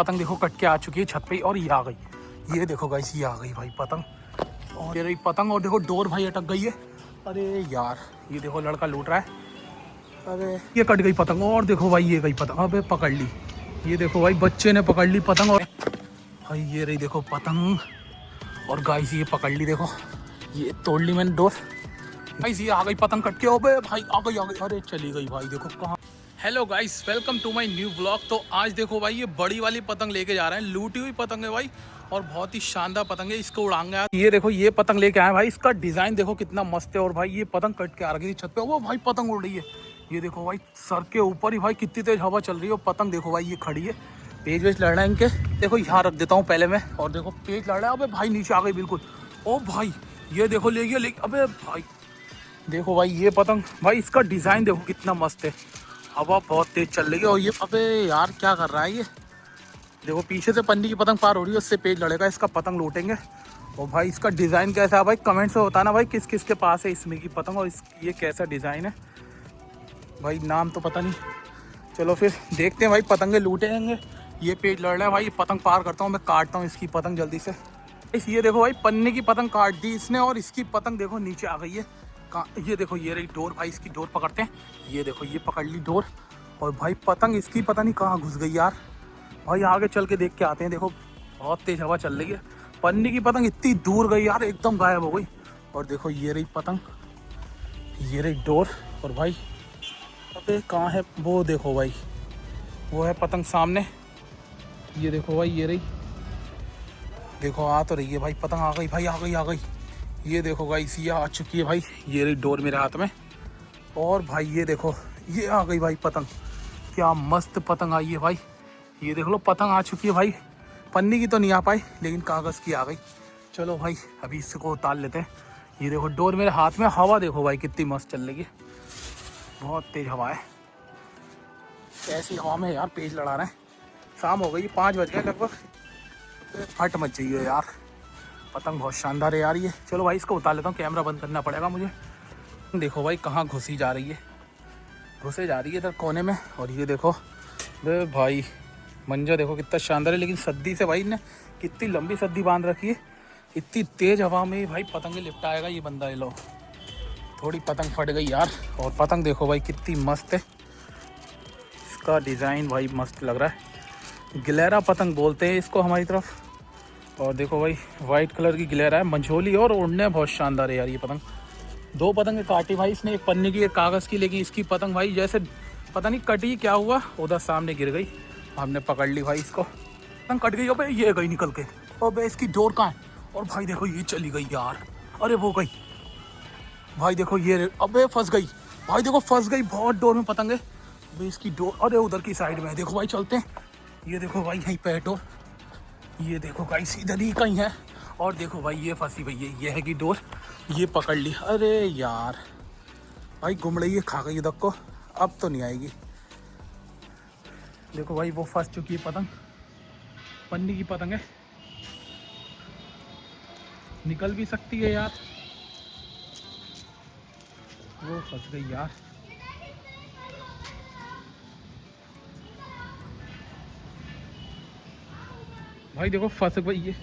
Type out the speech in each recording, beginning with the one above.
पतंग देखो कट के आ चुकी है छत पे और ये आ गई। ये देखो गाइस ये आ गई भाई पतंग, और ये रही पतंग। और देखो डोर भाई अटक गई है। अरे यार ये देखो लड़का लूट रहा है। अरे ये कट गई पतंग, और देखो भाई ये गई पतंग। अबे पकड़ ली, ये देखो भाई बच्चे ने पकड़ ली पतंग। और भाई ये रही देखो पतंग, और गाइस ये पकड़ ली, देखो ये तोड़ ली मैंने डोर। गाइस ये आ गई पतंग कट के। अबे भाई आ गई। अरे चली गई भाई, देखो कहाँ। Hello guys, welcome to my new vlog. तो आज देखो भाई ये बड़ी वाली पतंग लेके जा रहे हैं। लूटी हुई पतंग है भाई, और बहुत ही शानदार पतंग है। इसको उड़ाएंगे आज। ये देखो ये पतंग लेके आए भाई, इसका डिजाइन देखो कितना मस्त है। और भाई ये पतंग कट के आ रही थी छत पे, वो भाई पतंग उड़ रही है। ये देखो भाई सर के ऊपर ही भाई कितनी तेज हवा चल रही है। और पतंग देखो भाई ये खड़ी है। पेज वेज लड़ रहे हैं इनके, देखो यहाँ रख देता हूँ पहले मैं। और देखो पेज लड़ रहा है। अबे भाई नीचे आ गई बिल्कुल। ओ भाई ये देखो ले गया। अबे भाई देखो भाई ये पतंग, भाई इसका डिजाइन देखो कितना मस्त है। हवा बहुत तेज चल रही है। और ये अबे यार क्या कर रहा है ये, देखो पीछे से पन्नी की पतंग पार हो रही है, उससे पेज लड़ेगा। इसका पतंग लूटेंगे। और भाई इसका डिज़ाइन कैसा है भाई, कमेंट से बताना भाई किस किस के पास है इसमें की पतंग, और ये कैसा डिज़ाइन है भाई। नाम तो पता नहीं, चलो फिर देखते हैं भाई। पतंगे लूटेंगे। ये पेज लड़ रहा है भाई, ये पतंग पार करता हूँ मैं, काटता हूँ इसकी पतंग जल्दी से। ये देखो भाई पन्नी की पतंग काट दी इसने, और इसकी पतंग देखो नीचे आ गई है। ये देखो ये रही डोर भाई, इसकी डोर पकड़ते हैं। ये देखो ये पकड़ ली डोर। और भाई पतंग इसकी पता नहीं कहाँ घुस गई यार। भाई आगे चल के देख के आते हैं। देखो बहुत तेज हवा चल रही है। पन्नी की पतंग इतनी दूर गई यार, एकदम गायब हो गई। और देखो ये रही पतंग, ये रही डोर। और भाई अबे कहाँ है वो, देखो भाई वो है पतंग सामने। ये देखो भाई ये रही, देखो आ तो रही है भाई पतंग। आ गई भाई, आ गई आ गई। ये देखो गाइस ये आ चुकी है भाई। ये रही डोर मेरे हाथ में। और भाई ये देखो ये आ गई भाई पतंग। क्या मस्त पतंग आई है भाई। ये देख लो पतंग आ चुकी है भाई। पन्नी की तो नहीं आ पाई, लेकिन कागज़ की आ गई। चलो भाई अभी इसको उतार लेते हैं। ये देखो डोर मेरे हाथ में। हवा देखो भाई कितनी मस्त चल रही है, बहुत तेज़ हवा है। ऐसी हवा में यार पेज लड़ा रहे हैं। शाम हो गई, 5 बज गए लगभग। फट मच चाहिए यार, पतंग बहुत शानदार है यार ये। चलो भाई इसको उतार लेता हूँ, कैमरा बंद करना पड़ेगा मुझे। देखो भाई कहाँ घुसी जा रही है, घुसे जा रही है इधर कोने में। और ये देखो भाई मंजर देखो कितना शानदार है। लेकिन सद्दी से भाई ने कितनी लंबी सद्दी बांध रखी है। इतनी तेज़ हवा में भाई पतंगे लिपटाएगा ये बंदा। ये लो थोड़ी पतंग फट गई यार। और पतंग देखो भाई कितनी मस्त है, इसका डिज़ाइन भाई मस्त लग रहा है। गिलहरा पतंग बोलते हैं इसको हमारी तरफ। और देखो भाई वाइट कलर की गिलहरा है, मंझोली, और उड़ने बहुत शानदार है यार ये पतंग। 2 पतंगे काटी भाई इसने, एक पन्नी की एक कागज़ की। लेकिन इसकी पतंग भाई जैसे पता नहीं कटी क्या हुआ, उधर सामने गिर गई। हमने पकड़ ली भाई इसको, पतंग कट गई। अबे ये गई निकल के। अबे इसकी डोर कहाँ है। और भाई देखो ये चली गई यार। अरे वो गई भाई, देखो ये अबे फंस गई भाई, देखो फंस गई बहुत डोर में पतंग है। अबे इसकी डोर अरे उधर की साइड में देखो भाई, चलते हैं। ये देखो भाई यहीं पे है डोर। ये देखो भाई इधर ही कहीं है। और देखो भाई ये फंसी हुई है, ये है कि डोर। ये पकड़ ली। अरे यार भाई घूम रही है, खा गई उधर को, अब तो नहीं आएगी। देखो भाई वो फंस चुकी है पतंग, पन्नी की पतंग है, निकल भी सकती है यार। वो फंस गई यार। भाई देखो फंस गई ये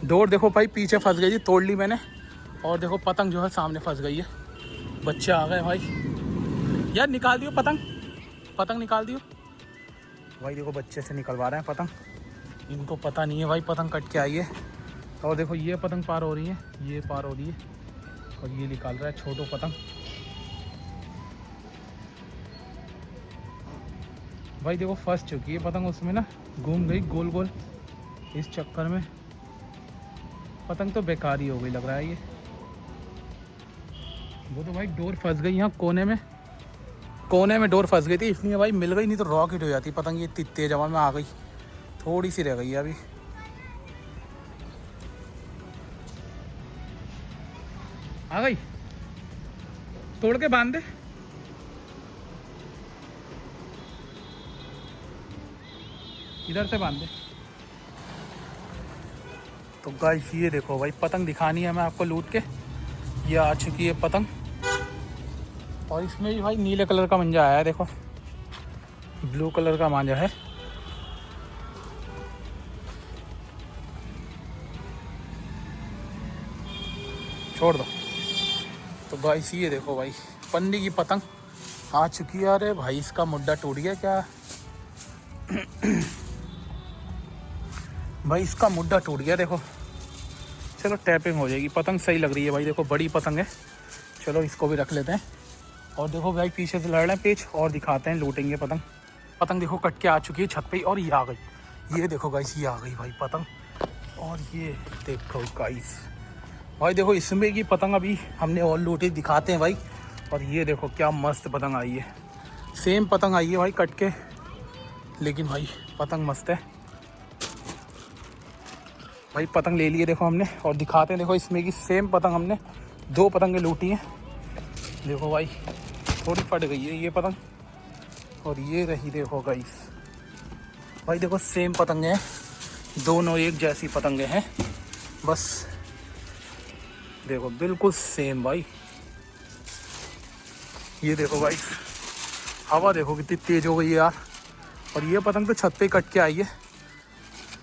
डोर। देखो भाई पीछे फंस गई थी, तोड़ ली मैंने। और देखो पतंग जो है सामने फंस गई है। बच्चे आ गए भाई। यार निकाल दियो पतंग, पतंग निकाल दियो भाई। देखो बच्चे से निकलवा रहे हैं पतंग, इनको पता नहीं है भाई पतंग कट के आई है। और देखो ये पतंग पार हो रही है, ये पार हो रही है। और ये निकाल रहा है छोटो पतंग। भाई देखो फंस चुकी है पतंग, उसमें ना घूम गई गोल गोल। इस चक्कर में पतंग तो बेकार ही हो गई लग रहा है ये। वो तो भाई डोर फंस गई यहाँ कोने में डोर फंस गई थी, इसलिए भाई मिल गई, नहीं तो रॉकेट हो जाती पतंग। ये इतनी तेज हवा में आ गई, थोड़ी सी रह गई है अभी। आ गई, तोड़ के बांध दे। इधर से बांध दे। तो गाइस ये देखो भाई पतंग दिखानी है मैं आपको लूट के। ये आ चुकी है पतंग, और इसमें भी भाई नीले कलर का मंजा आया है। देखो ब्लू कलर का मांझा है। छोड़ दो। तो गाइस ये देखो भाई पन्नी की पतंग आ चुकी है। अरे भाई इसका मुड्डा टूट गया क्या? भाई इसका मुड्डा टूट गया देखो। चलो टैपिंग हो जाएगी। पतंग सही लग रही है भाई, देखो बड़ी पतंग है। चलो इसको भी रख लेते हैं। और देखो भाई पीछे से लड़ रहे हैं पेच, और दिखाते हैं लूटेंगे पतंग। पतंग देखो कट के आ चुकी है छत पे और ये आ गई। ये देखो गाइस ये आ गई भाई पतंग। और ये देखो गाइस भाई देखो इसमें की पतंग अभी हमने और लूटी, दिखाते हैं भाई। और ये देखो क्या मस्त पतंग आई है। सेम पतंग आई है भाई कट के, लेकिन भाई पतंग मस्त है भाई। पतंग ले लिए देखो हमने, और दिखाते हैं देखो इसमें की सेम पतंग हमने 2 पतंगें लूटी हैं। देखो भाई थोड़ी फट गई है ये पतंग, और ये रही देखो गाइस। भाई देखो सेम पतंगे हैं, दोनों एक जैसी पतंगे हैं, बस देखो बिल्कुल सेम भाई। ये देखो भाई हवा देखो कितनी तेज हो गई है यार। और ये पतंग तो छत पे कट के आई है,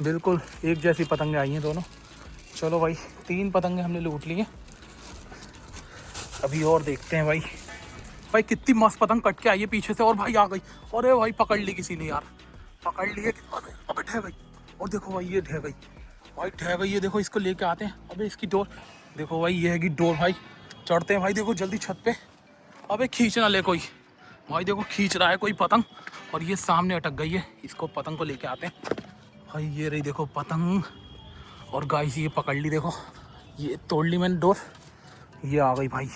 बिल्कुल एक जैसी पतंगे आई हैं दोनों। चलो भाई 3 पतंगे हमने लूट ली हैं, अभी और देखते हैं भाई। भाई कितनी मस्त पतंग कट के आई है पीछे से, और भाई आ गई। अरे भाई पकड़ ली किसी ने यार, पकड़ लिए। अबे ढह गई। और देखो भाई ये ढह गई भाई, ढह गई। ये देखो इसको लेके आते हैं। अबे इसकी डोर देखो भाई, ये है कि डोर भाई। चढ़ते हैं भाई देखो जल्दी छत पे। अबे खींच ना ले कोई भाई, देखो खींच रहा है कोई पतंग, और ये सामने अटक गई है। इसको पतंग को लेके आते हैं भाई। ये रही देखो पतंग, और गाइस ये पकड़ ली देखो, ये तोड़ ली मैंने डोर, ये आ गई भाई।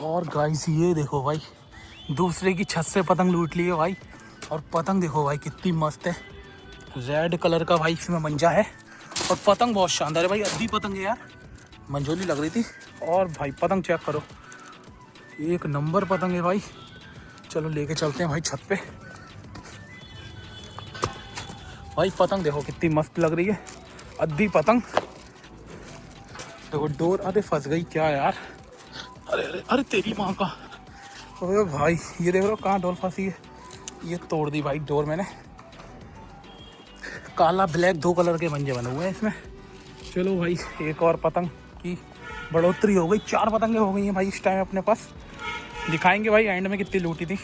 और गाइस ये देखो भाई दूसरे की छत से पतंग लूट ली है भाई। और पतंग देखो भाई कितनी मस्त है, रेड कलर का भाई इसमें मंजा है। और पतंग बहुत शानदार है भाई, अद्धी पतंग है यार, मंजोली लग रही थी। और भाई पतंग चेक करो, एक नंबर पतंग है भाई। चलो लेके चलते हैं भाई छत पे। भाई पतंग देखो कितनी मस्त लग रही है, अद्धी पतंग। देखो डोर, अरे फंस गई क्या यार। अरे अरे अरे तेरी माँ का। अरे भाई ये देख रहे हो कहाँ डोर फंसी है, ये तोड़ दी भाई डोर मैंने। काला ब्लैक 2 कलर के मंजे बने हुए हैं इसमें। चलो भाई एक और पतंग की बढ़ोतरी हो गई, 4 पतंगें हो गई हैं भाई इस टाइम अपने पास। दिखाएंगे भाई एंड में कितनी लूटी थी।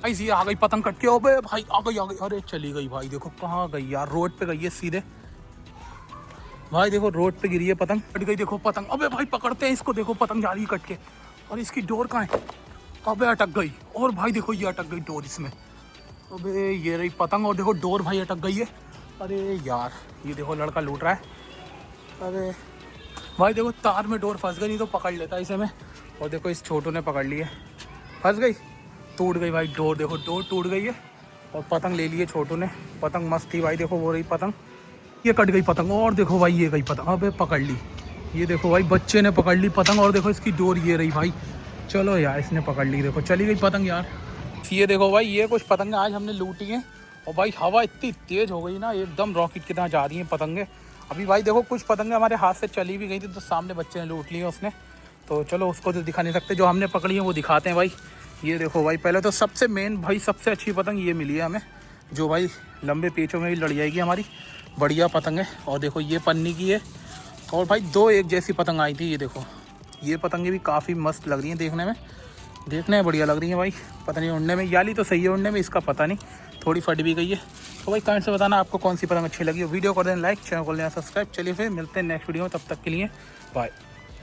भाई ये आ गई पतंग कट के। अबे भाई आ गई आ गई, अरे चली गई भाई। देखो कहाँ गई यार, रोड पे गई है सीधे भाई। देखो रोड पे गिरी है पतंग, कट गई देखो पतंग। अबे भाई पकड़ते हैं इसको, देखो पतंग जा रही है कट के, और इसकी डोर कहाँ है। अबे अटक गई, और भाई देखो ये अटक गई डोर इसमें। अबे ये रही पतंग, और देखो डोर भाई अटक गई है। अरे यार ये देखो लड़का लूट रहा है। अरे भाई देखो तार में डोर फंस गई, नहीं तो पकड़ लेता इसे मैं। और देखो इस छोटू ने पकड़ ली है, फंस गई, टूट गई भाई डोर। देखो डोर टूट गई है, और पतंग ले लिए छोटू ने। पतंग मस्त थी भाई, देखो वो रही पतंग, ये कट गई पतंग। और देखो भाई ये गई पतंग, अबे पकड़ ली। ये देखो भाई बच्चे ने पकड़ ली पतंग, और देखो इसकी डोर ये रही भाई। चलो यार इसने पकड़ ली, देखो चली गई पतंग यार। ये देखो भाई ये कुछ पतंगे आज हमने लूटी हैं। और भाई हवा इतनी तेज़ हो गई ना, एकदम रॉकेट की तरह जा रही हैं पतंगे। अभी भाई देखो कुछ पतंगे हमारे हाथ से चली भी गई थी, तो सामने बच्चे ने लूट ली है उसने। तो चलो उसको तो दिखा नहीं सकते, जो हमने पकड़ी है वो दिखाते हैं भाई। ये देखो भाई पहले तो सबसे मेन भाई सबसे अच्छी पतंग ये मिली है हमें, जो भाई लंबे पेचों में भी लड़ जाएगी हमारी, बढ़िया पतंग है। और देखो ये पन्नी की है। और भाई 2 एक जैसी पतंग आई थी। ये देखो ये पतंगे भी काफ़ी मस्त लग रही हैं देखने में बढ़िया लग रही हैं भाई। पता नहीं उड़ने में, याली तो सही है उड़ने में, इसका पता नहीं, थोड़ी फट भी गई है। तो भाई कमेंट से बताना आपको कौन सी पतंग अच्छी लगी। वीडियो कर देना लाइक, चैनल को लेना सब्सक्राइब। चलिए फिर मिलते हैं नेक्स्ट वीडियो में, तब तक के लिए बाय।